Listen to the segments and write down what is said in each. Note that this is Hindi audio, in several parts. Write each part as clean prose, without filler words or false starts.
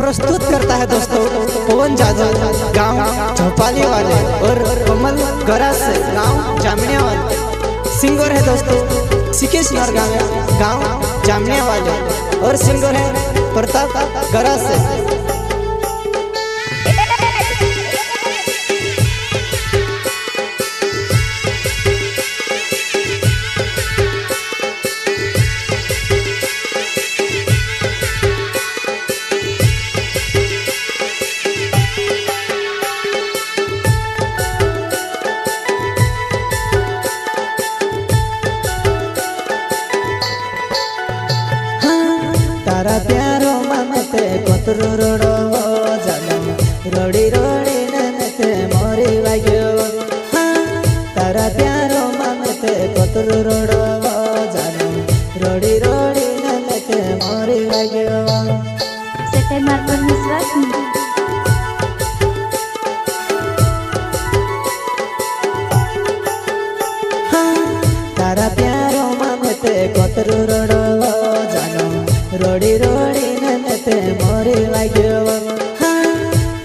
प्रस्तुत करता है दोस्तों पवन जादव गांव झोपाली वाले और कमल गरास से गांव जामनिया वाले। सिंगर है दोस्तों सिकेश नरगांव गांव जामनिया वाले और सिंगर है प्रताप गरास से। तारा प्यारो ममते कोतरो रोडो जनम रोडी रोडी ननते मोरी वाग्यो। तारा प्यारो ममते कोतरो रोडो जनम रोडी रोडी ननते मोरी वाग्यो। सेटे मार्बल विश्वास तारा प्यारो ममते कोतरो रोडो जनम रोडी रोडी ननते मोरी वाग्यो।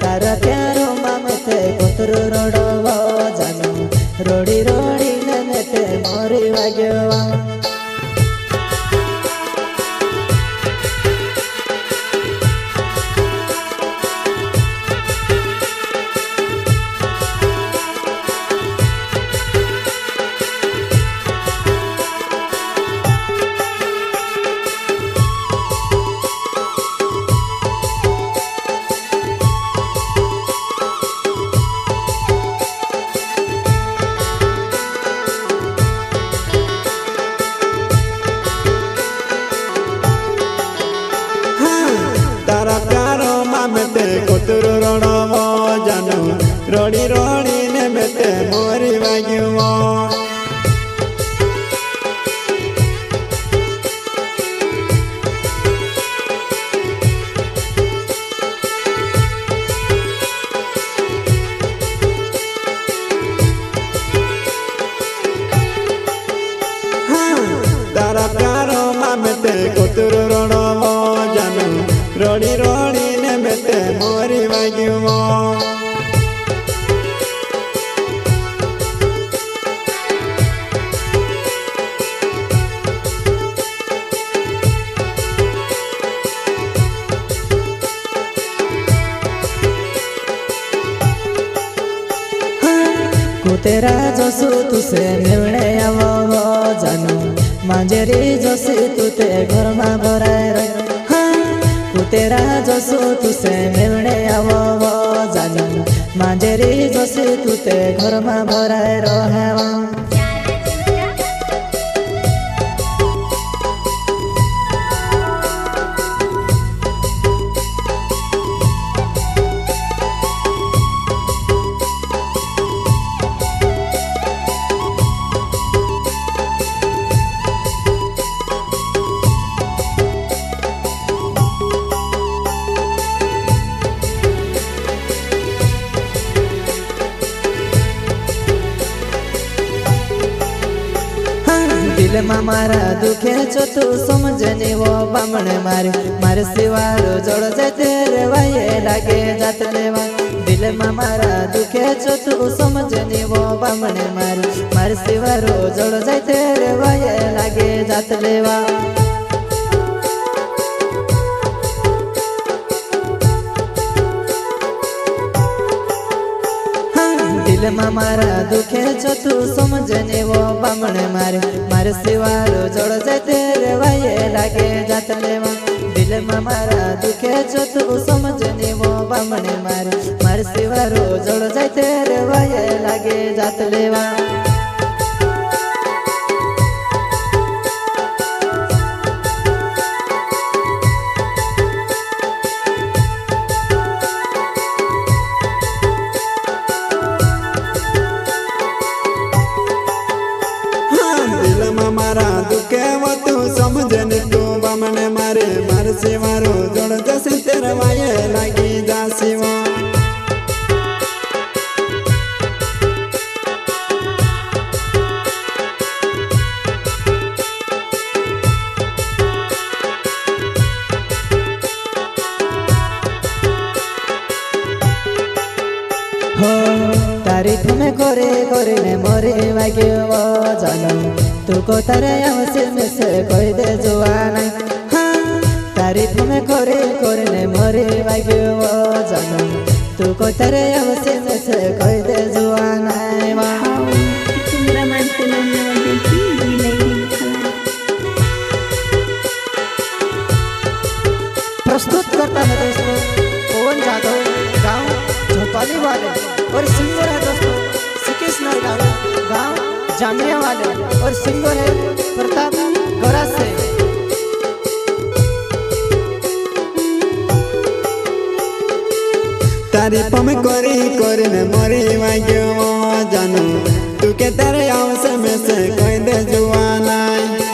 तारा प्यारो ममते कोतरो रोडो जनम रोडी रोडी ननते मोरी वाग्यो। तारा प्यारो ममते कोतरो रोडो जनम रोडी रोडी ननते मोरी वाग्यो। तारा प्यारो ममते कोतरो रोडो जनम रोडी रोडी ननते मोरी वाग्यो। कुतेरा जसू तुसे निवणे आवो जानू मांजेरी जसू तुते घर में भराय। कुतेरा जसू तुसे निवणे आवो जानू मांजेरी जसू तुते घर में भराय रहे। दिल में मारा दुखे छो तू समझनी वो बामणे मारी मारे सिवारो जोड़ जाए तेरे वाये लागे जात लेवा। दिल में मारा दुखे छो तू समझनी वो बामणे मारी मारे सिवारो जोड़ जाए तेरे वाये लागे जात लेवा। दिल में मारा दुखे छो तू समझने वो बामणे मारे मारे सिवारो जोड़ जाए तेरे वाये लागे जात लेवा। दिल में मारा दुखे छो तू समझने वो बामणे मारे मारे सिवारो जोड़ जाए तेरे वाये लागे जात लेवा। मारा दुखे वो तू समझने तू बामणे मारे मारे सिवारो जोड़ जैसे तेरे वाये लागी जा सिवा। हो तारीफ में करे करे ने मोरे वाग्यो जानो तू को तारे आवसे में से कोई दे जुआ नहीं हाँ तारीफ में करे करे ने मोरे वाग्यो जानो तू को तारे आवसे में से कोई दे जुआ नहीं तुम्हारा मन से देखी प्रस्तुत करता है दोस्तों पवन जादव गांव झोपाली वाले और सिंगर है दोस्तों सिकेशनर गांव जामिया वाले और सिंगर है प्रताप गौरा से तारीफ में करी करी ने मरी वाग्यो जानो तू के तेरे आवसे में से कोई दे जुआ नहीं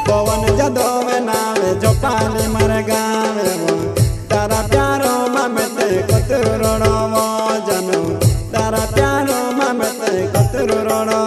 पवन जादव में नावे झोपाली मारे गावे तारा प्यारो मामेते कतरो रणो जानो तारा प्यारो मामेते कतरो रणो